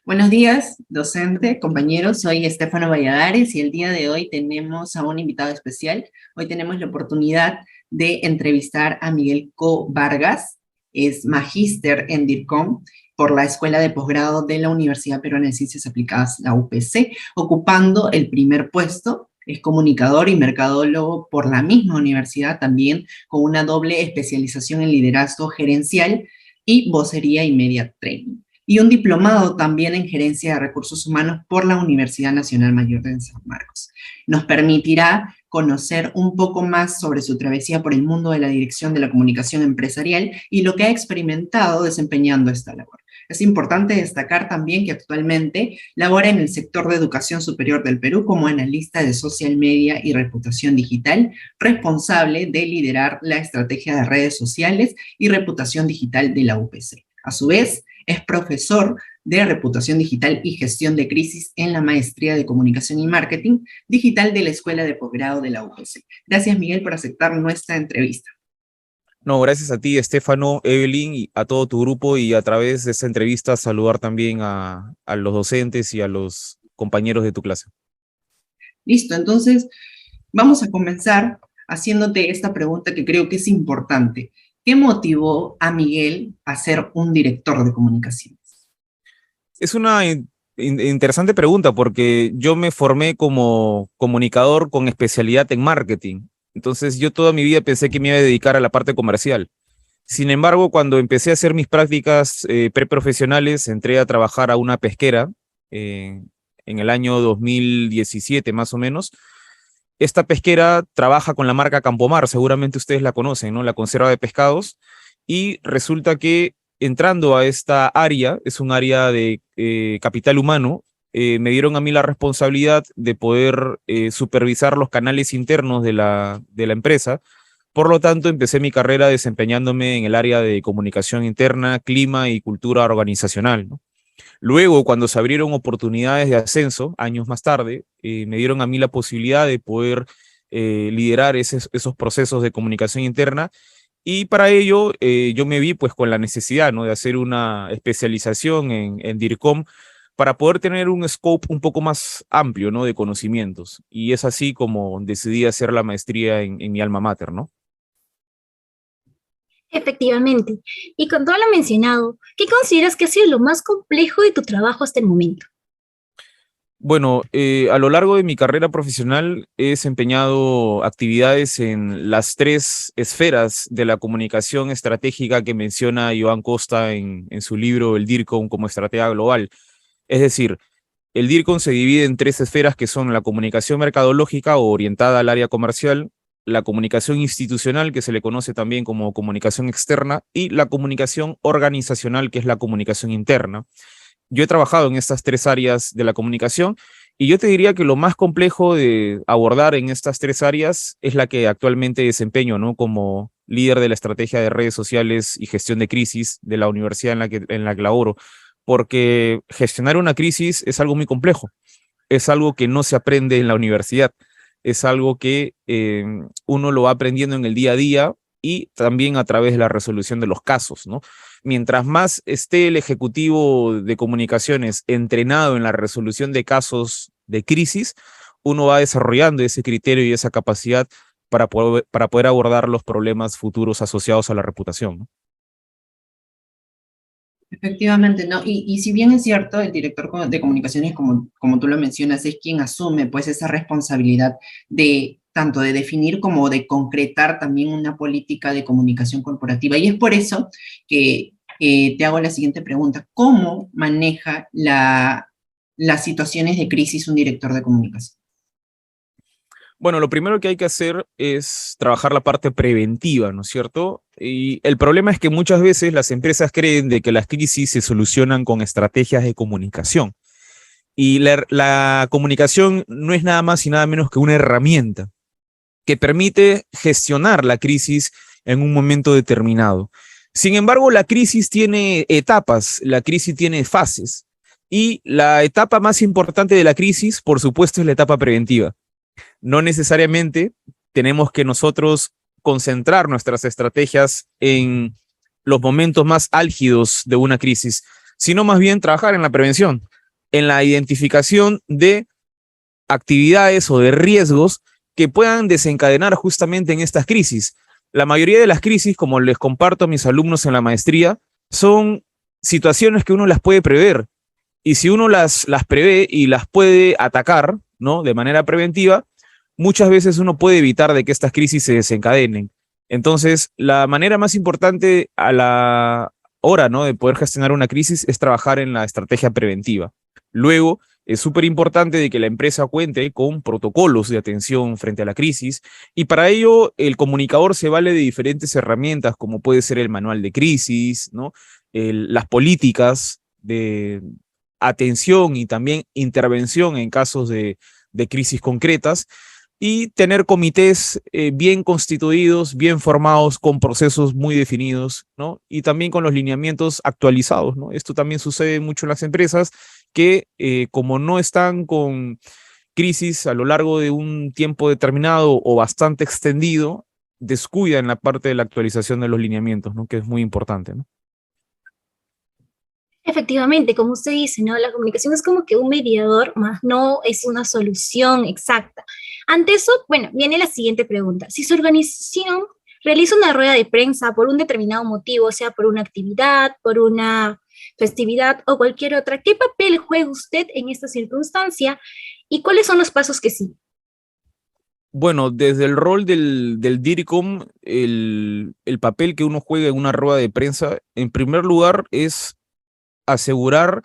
Buenos días, docente, compañeros. Soy Estefano Valladares y el día de hoy tenemos a un invitado especial. Hoy tenemos la oportunidad de entrevistar a Miguel Co Vargas. Es magíster en DIRCOM por la Escuela de Posgrado de la Universidad Peruana de Ciencias Aplicadas, la UPC, ocupando el primer puesto. Es comunicador y mercadólogo por la misma universidad, también con una doble especialización en liderazgo gerencial y vocería y media training, y un diplomado también en gerencia de recursos humanos por la Universidad Nacional Mayor de San Marcos. Nos permitirá conocer un poco más sobre su travesía por el mundo de la dirección de la comunicación empresarial y lo que ha experimentado desempeñando esta labor. Es importante destacar también que actualmente labora en el sector de educación superior del Perú como analista de social media y reputación digital, responsable de liderar la estrategia de redes sociales y reputación digital de la UPC. A su vez, es profesor de reputación digital y gestión de crisis en la maestría de comunicación y marketing digital de la Escuela de Posgrado de la UPC. Gracias, Miguel, por aceptar nuestra entrevista. No, gracias a ti, Estefano, Evelyn, y a todo tu grupo, y a través de esta entrevista saludar también a los docentes y a los compañeros de tu clase. Listo, entonces vamos a comenzar haciéndote esta pregunta que creo que es importante. ¿Qué motivó a Miguel a ser un director de comunicaciones? Es una interesante pregunta porque yo me formé como comunicador con especialidad en marketing. Entonces yo toda mi vida pensé que me iba a dedicar a la parte comercial. Sin embargo, cuando empecé a hacer mis prácticas preprofesionales, entré a trabajar a una pesquera en el año 2017 más o menos. Esta pesquera trabaja con la marca Campomar, seguramente ustedes la conocen, ¿no? La conserva de pescados. Y resulta que entrando a esta área, es un área de capital humano, me dieron a mí la responsabilidad de poder supervisar los canales internos de la empresa. Por lo tanto, empecé mi carrera desempeñándome en el área de comunicación interna, clima y cultura organizacional, ¿no? Luego, cuando se abrieron oportunidades de ascenso, años más tarde, me dieron a mí la posibilidad de poder liderar esos procesos de comunicación interna, y para ello yo me vi pues con la necesidad, ¿no?, de hacer una especialización en DIRCOM para poder tener un scope un poco más amplio, ¿no?, de conocimientos. Y es así como decidí hacer la maestría en mi alma mater, ¿no? Efectivamente. Y con todo lo mencionado, ¿qué consideras que ha sido lo más complejo de tu trabajo hasta el momento? Bueno, a lo largo de mi carrera profesional he desempeñado actividades en las tres esferas de la comunicación estratégica que menciona Iván Costa en su libro El DIRCOM como estrategia global. Es decir, el DIRCOM se divide en tres esferas que son la comunicación mercadológica o orientada al área comercial, la comunicación institucional, que se le conoce también como comunicación externa, y la comunicación organizacional, que es la comunicación interna. Yo he trabajado en estas tres áreas de la comunicación, y yo te diría que lo más complejo de abordar en estas tres áreas es la que actualmente desempeño, ¿no?, como líder de la estrategia de redes sociales y gestión de crisis de la universidad en la que laboro, porque gestionar una crisis es algo muy complejo, es algo que no se aprende en la universidad, es algo que uno lo va aprendiendo en el día a día y también a través de la resolución de los casos, ¿no? Mientras más esté el ejecutivo de comunicaciones entrenado en la resolución de casos de crisis, uno va desarrollando ese criterio y esa capacidad para poder abordar los problemas futuros asociados a la reputación, ¿no? Efectivamente, ¿no? Y si bien es cierto, el director de comunicaciones, como tú lo mencionas, es quien asume pues esa responsabilidad de tanto de definir como de concretar también una política de comunicación corporativa. Y es por eso que te hago la siguiente pregunta. ¿Cómo maneja las situaciones de crisis un director de comunicación? Bueno, lo primero que hay que hacer es trabajar la parte preventiva, ¿no es cierto? Y el problema es que muchas veces las empresas creen de que las crisis se solucionan con estrategias de comunicación. Y la comunicación no es nada más y nada menos que una herramienta que permite gestionar la crisis en un momento determinado. Sin embargo, la crisis tiene etapas, la crisis tiene fases. Y la etapa más importante de la crisis, por supuesto, es la etapa preventiva. No necesariamente tenemos que nosotros concentrar nuestras estrategias en los momentos más álgidos de una crisis, sino más bien trabajar en la prevención. en la identificación de actividades o de riesgos que puedan desencadenar justamente en estas crisis. La mayoría de las crisis, como les comparto a mis alumnos en la maestría, son situaciones que uno las puede prever. Y si uno las prevé y las puede atacar, ¿no? De manera preventiva, muchas veces uno puede evitar de que estas crisis se desencadenen. Entonces, la manera más importante a la hora, ¿no?, de poder gestionar una crisis es trabajar en la estrategia preventiva. Luego, es súper importante de que la empresa cuente con protocolos de atención frente a la crisis, y para ello el comunicador se vale de diferentes herramientas, como puede ser el manual de crisis, ¿no? Las políticas de atención y también intervención en casos de crisis concretas, y tener comités bien constituidos, bien formados, con procesos muy definidos, ¿no? Y también con los lineamientos actualizados, ¿no? Esto también sucede mucho en las empresas que como no están con crisis a lo largo de un tiempo determinado o bastante extendido, descuidan la parte de la actualización de los lineamientos, ¿no? Que es muy importante, ¿no? Efectivamente, como usted dice, ¿no? La comunicación es como que un mediador, más no es una solución exacta. Ante eso, bueno, viene la siguiente pregunta. Si su organización realiza una rueda de prensa por un determinado motivo, sea por una actividad, por una festividad o cualquier otra, ¿qué papel juega usted en esta circunstancia y cuáles son los pasos que sigue? Bueno, desde el rol del DIRCOM, el papel que uno juega en una rueda de prensa, en primer lugar, es asegurar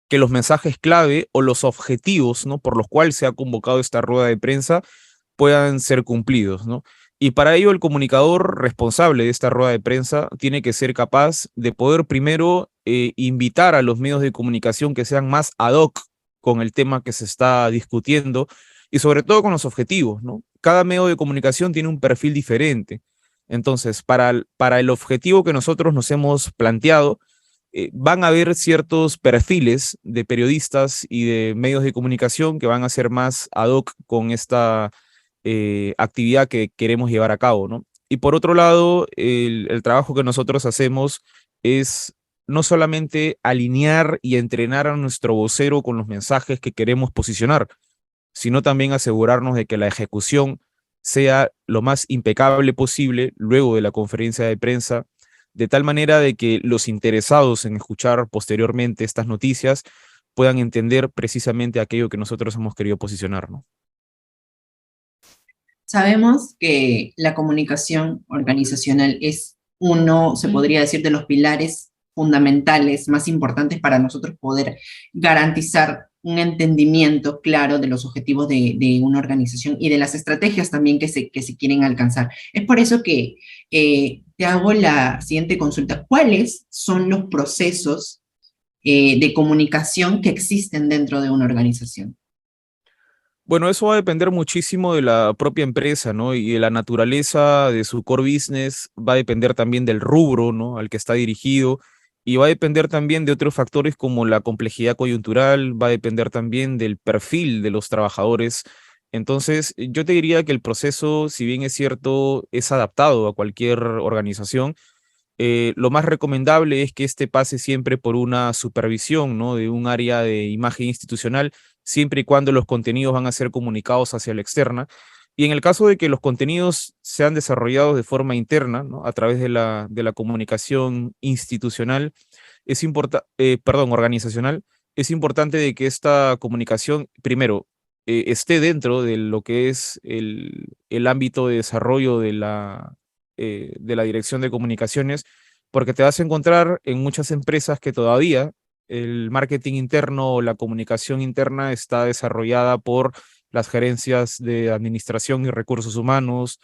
que los mensajes clave o los objetivos, ¿no?, por los cuales se ha convocado esta rueda de prensa puedan ser cumplidos, ¿no? Y para ello el comunicador responsable de esta rueda de prensa tiene que ser capaz de poder primero invitar a los medios de comunicación que sean más ad hoc con el tema que se está discutiendo, y sobre todo con los objetivos, ¿no? Cada medio de comunicación tiene un perfil diferente. Entonces, para el objetivo que nosotros nos hemos planteado, van a haber ciertos perfiles de periodistas y de medios de comunicación que van a ser más ad hoc con esta actividad que queremos llevar a cabo, ¿no? Y por otro lado, el trabajo que nosotros hacemos es no solamente alinear y entrenar a nuestro vocero con los mensajes que queremos posicionar, sino también asegurarnos de que la ejecución sea lo más impecable posible luego de la conferencia de prensa, de tal manera de que los interesados en escuchar posteriormente estas noticias puedan entender precisamente aquello que nosotros hemos querido posicionar, ¿no? Sabemos que la comunicación organizacional es uno, se podría decir, de los pilares fundamentales más importantes para nosotros poder garantizar un entendimiento claro de los objetivos de una organización y de las estrategias también que se quieren alcanzar. Es por eso que te hago la siguiente consulta. ¿Cuáles son los procesos de comunicación que existen dentro de una organización? Bueno, eso va a depender muchísimo de la propia empresa, ¿no? Y de la naturaleza de su core business, va a depender también del rubro, ¿no?, al que está dirigido, y va a depender también de otros factores como la complejidad coyuntural, va a depender también del perfil de los trabajadores. Entonces, yo te diría que el proceso, si bien es cierto, es adaptado a cualquier organización, lo más recomendable es que este pase siempre por una supervisión, ¿no?, de un área de imagen institucional, siempre y cuando los contenidos van a ser comunicados hacia la externa. Y en el caso de que los contenidos sean desarrollados de forma interna, ¿no?, a través de la comunicación institucional, organizacional, es importante de que esta comunicación, primero, esté dentro de lo que es el ámbito de desarrollo de la dirección de comunicaciones, porque te vas a encontrar en muchas empresas que todavía el marketing interno o la comunicación interna está desarrollada por las gerencias de administración y recursos humanos,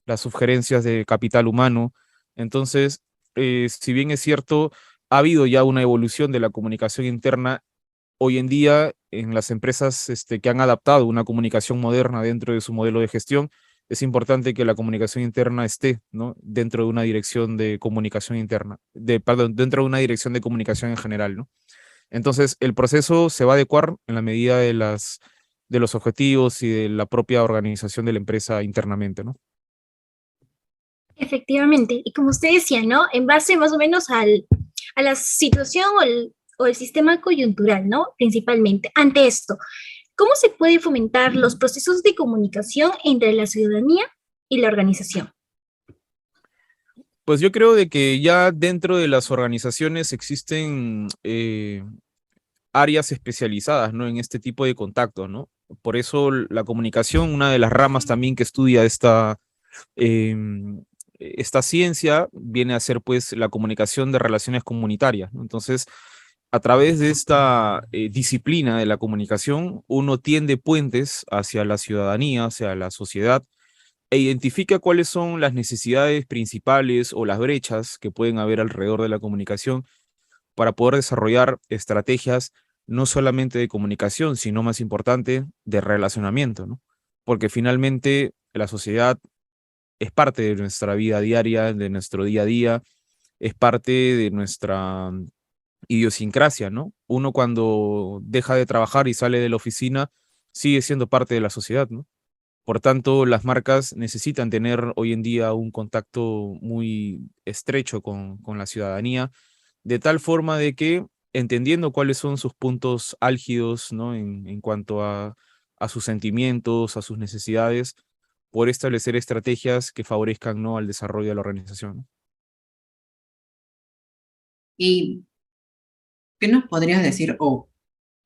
las subgerencias de capital humano. Entonces, si bien es cierto, ha habido ya una evolución de la comunicación interna, hoy en día en las empresas que han adaptado una comunicación moderna dentro de su modelo de gestión, es importante que la comunicación interna esté, ¿no?, dentro de una dirección de comunicación interna, dentro de una dirección de comunicación en general, ¿no? Entonces, el proceso se va a adecuar en la medida de los objetivos y de la propia organización de la empresa internamente, ¿no? Efectivamente, y como usted decía, ¿no? En base más o menos a la situación o el sistema coyuntural, ¿no? Principalmente. Ante esto, ¿cómo se puede fomentar los procesos de comunicación entre la ciudadanía y la organización? Pues yo creo de que ya dentro de las organizaciones existen áreas especializadas, ¿no? En este tipo de contactos, ¿no? Por eso la comunicación, una de las ramas también que estudia em, esta ciencia, viene a ser pues la comunicación de relaciones comunitarias, ¿no? Entonces, a través de esta disciplina de la comunicación, uno tiende puentes hacia la ciudadanía, hacia la sociedad, e identifica cuáles son las necesidades principales o las brechas que pueden haber alrededor de la comunicación para poder desarrollar estrategias no solamente de comunicación, sino más importante, de relacionamiento, ¿no? Porque finalmente la sociedad es parte de nuestra vida diaria, de nuestro día a día, es parte de nuestra idiosincrasia, ¿no? Uno cuando deja de trabajar y sale de la oficina, sigue siendo parte de la sociedad, ¿no? Por tanto, las marcas necesitan tener hoy en día un contacto muy estrecho con la ciudadanía, de tal forma de que, entendiendo cuáles son sus puntos álgidos, ¿no? En cuanto a sus sentimientos, a sus necesidades, poder establecer estrategias que favorezcan, ¿no? Al desarrollo de la organización, ¿no? ¿Y qué nos podrías decir o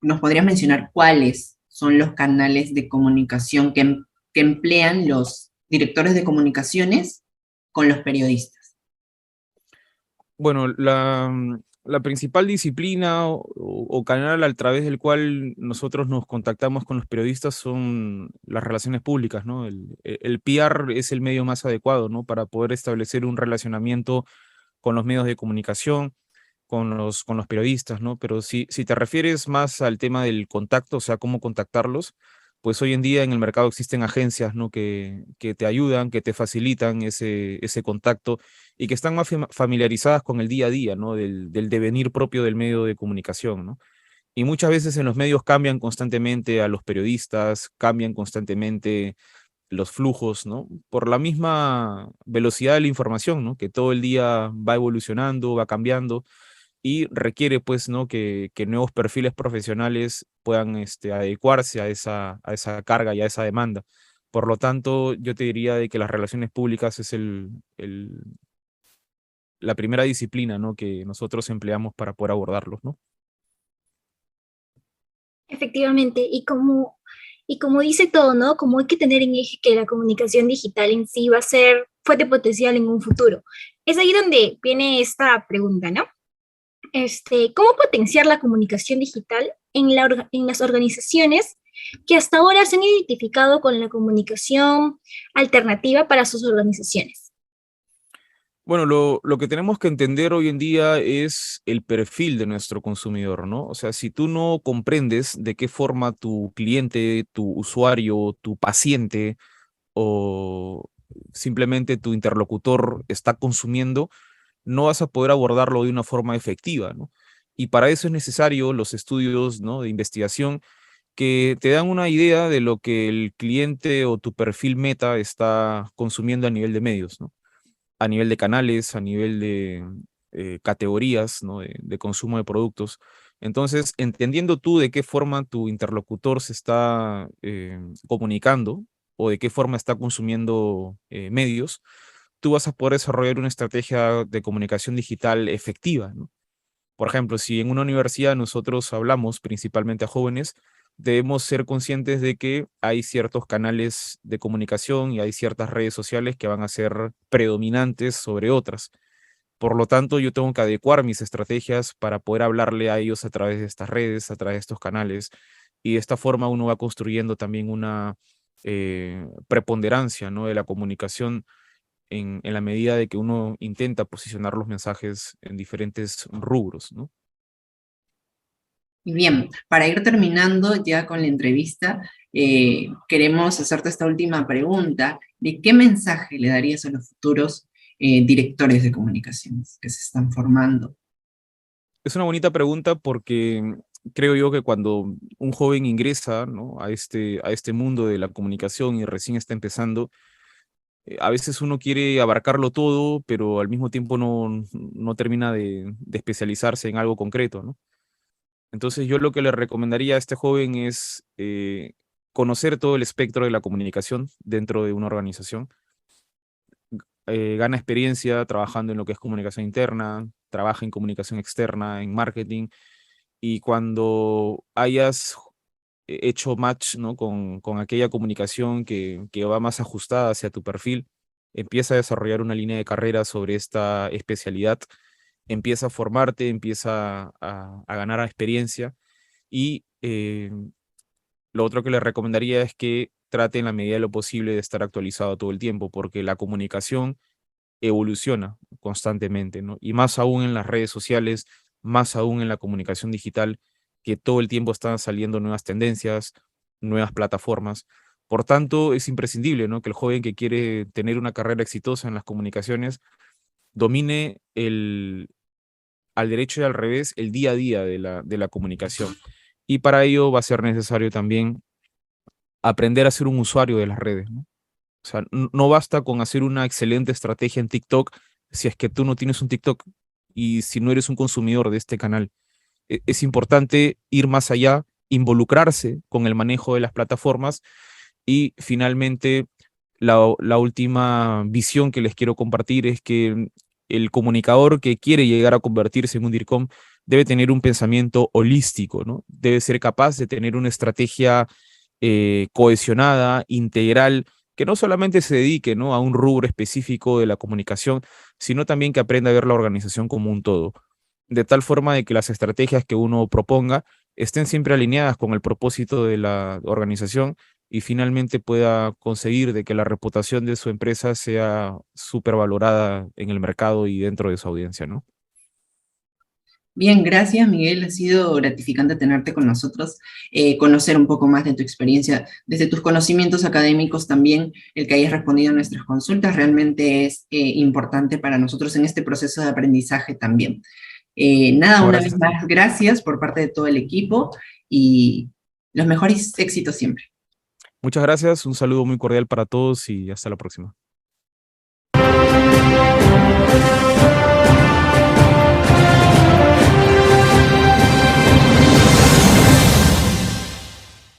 nos podrías mencionar cuáles son los canales de comunicación que emplean los directores de comunicaciones con los periodistas? Bueno, la principal disciplina o canal a través del cual nosotros nos contactamos con los periodistas son las relaciones públicas, ¿no? El PR es el medio más adecuado, ¿no? Para poder establecer un relacionamiento con los medios de comunicación, con los periodistas, ¿no? Pero si te refieres más al tema del contacto, o sea, cómo contactarlos, pues hoy en día en el mercado existen agencias, ¿no? Que te ayudan, que te facilitan ese contacto y que están más familiarizadas con el día a día, ¿no? Del devenir propio del medio de comunicación, ¿no? Y muchas veces en los medios cambian constantemente a los periodistas, cambian constantemente los flujos, ¿no? Por la misma velocidad de la información, ¿no? Que todo el día va evolucionando, va cambiando y requiere, pues, ¿no? Que nuevos perfiles profesionales puedan adecuarse a esa carga y a esa demanda. Por lo tanto, yo te diría de que las relaciones públicas es la primera disciplina, ¿no? Que nosotros empleamos para poder abordarlos, ¿no? Efectivamente, y como dice todo, ¿no? Como hay que tener en eje que la comunicación digital en sí va a ser fuente potencial en un futuro. Es ahí donde viene esta pregunta, ¿no? ¿Cómo potenciar la comunicación digital en las organizaciones que hasta ahora se han identificado con la comunicación alternativa para sus organizaciones? Bueno, lo que tenemos que entender hoy en día es el perfil de nuestro consumidor, ¿no? O sea, si tú no comprendes de qué forma tu cliente, tu usuario, tu paciente o simplemente tu interlocutor está consumiendo, no vas a poder abordarlo de una forma efectiva, ¿no? Y para eso es necesario los estudios, ¿no? De investigación que te dan una idea de lo que el cliente o tu perfil meta está consumiendo a nivel de medios, ¿no? A nivel de canales, a nivel de categorías, ¿no? De consumo de productos. Entonces, entendiendo tú de qué forma tu interlocutor se está comunicando o de qué forma está consumiendo medios, tú vas a poder desarrollar una estrategia de comunicación digital efectiva, ¿no? Por ejemplo, si en una universidad nosotros hablamos principalmente a jóvenes, debemos ser conscientes de que hay ciertos canales de comunicación y hay ciertas redes sociales que van a ser predominantes sobre otras. Por lo tanto, yo tengo que adecuar mis estrategias para poder hablarle a ellos a través de estas redes, a través de estos canales, y de esta forma uno va construyendo también una preponderancia, ¿no? De la comunicación en la medida de que uno intenta posicionar los mensajes en diferentes rubros, ¿no? Y bien, para ir terminando ya con la entrevista, queremos hacerte esta última pregunta: ¿de qué mensaje le darías a los futuros directores de comunicaciones que se están formando? Es una bonita pregunta porque creo yo que cuando un joven ingresa, ¿no? A este mundo de la comunicación y recién está empezando, a veces uno quiere abarcarlo todo, pero al mismo tiempo no termina de especializarse en algo concreto, ¿no? Entonces yo lo que le recomendaría a este joven es conocer todo el espectro de la comunicación dentro de una organización. Gana experiencia trabajando en lo que es comunicación interna, trabaja en comunicación externa, en marketing, y cuando hayas hecho match, ¿no? con aquella comunicación que va más ajustada hacia tu perfil, empieza a desarrollar una línea de carrera sobre esta especialidad, empieza a formarte, empieza a ganar experiencia, y lo otro que le recomendaría es que trate en la medida de lo posible de estar actualizado todo el tiempo, porque la comunicación evoluciona constantemente, ¿no? Y más aún en las redes sociales, más aún en la comunicación digital, que todo el tiempo están saliendo nuevas tendencias, nuevas plataformas. Por tanto, es imprescindible, ¿no? Que el joven que quiere tener una carrera exitosa en las comunicaciones domine al derecho y al revés el día a día de la comunicación. Y para ello va a ser necesario también aprender a ser un usuario de las redes, ¿no? O sea, no basta con hacer una excelente estrategia en TikTok si es que tú no tienes un TikTok y si no eres un consumidor de este canal. Es importante ir más allá, involucrarse con el manejo de las plataformas, y finalmente la última visión que les quiero compartir es que el comunicador que quiere llegar a convertirse en un DIRCOM debe tener un pensamiento holístico, ¿no? Debe ser capaz de tener una estrategia cohesionada, integral, que no solamente se dedique, ¿no? a un rubro específico de la comunicación, sino también que aprenda a ver la organización como un todo, de tal forma de que las estrategias que uno proponga estén siempre alineadas con el propósito de la organización, y finalmente pueda conseguir de que la reputación de su empresa sea súper valorada en el mercado y dentro de su audiencia, ¿no? Bien, gracias Miguel, ha sido gratificante tenerte con nosotros, conocer un poco más de tu experiencia, desde tus conocimientos académicos también, el que hayas respondido a nuestras consultas realmente es importante para nosotros en este proceso de aprendizaje también. Nada, No, una gracias vez a ti. más, gracias por parte de todo el equipo y los mejores éxitos siempre. Muchas gracias, un saludo muy cordial para todos y hasta la próxima.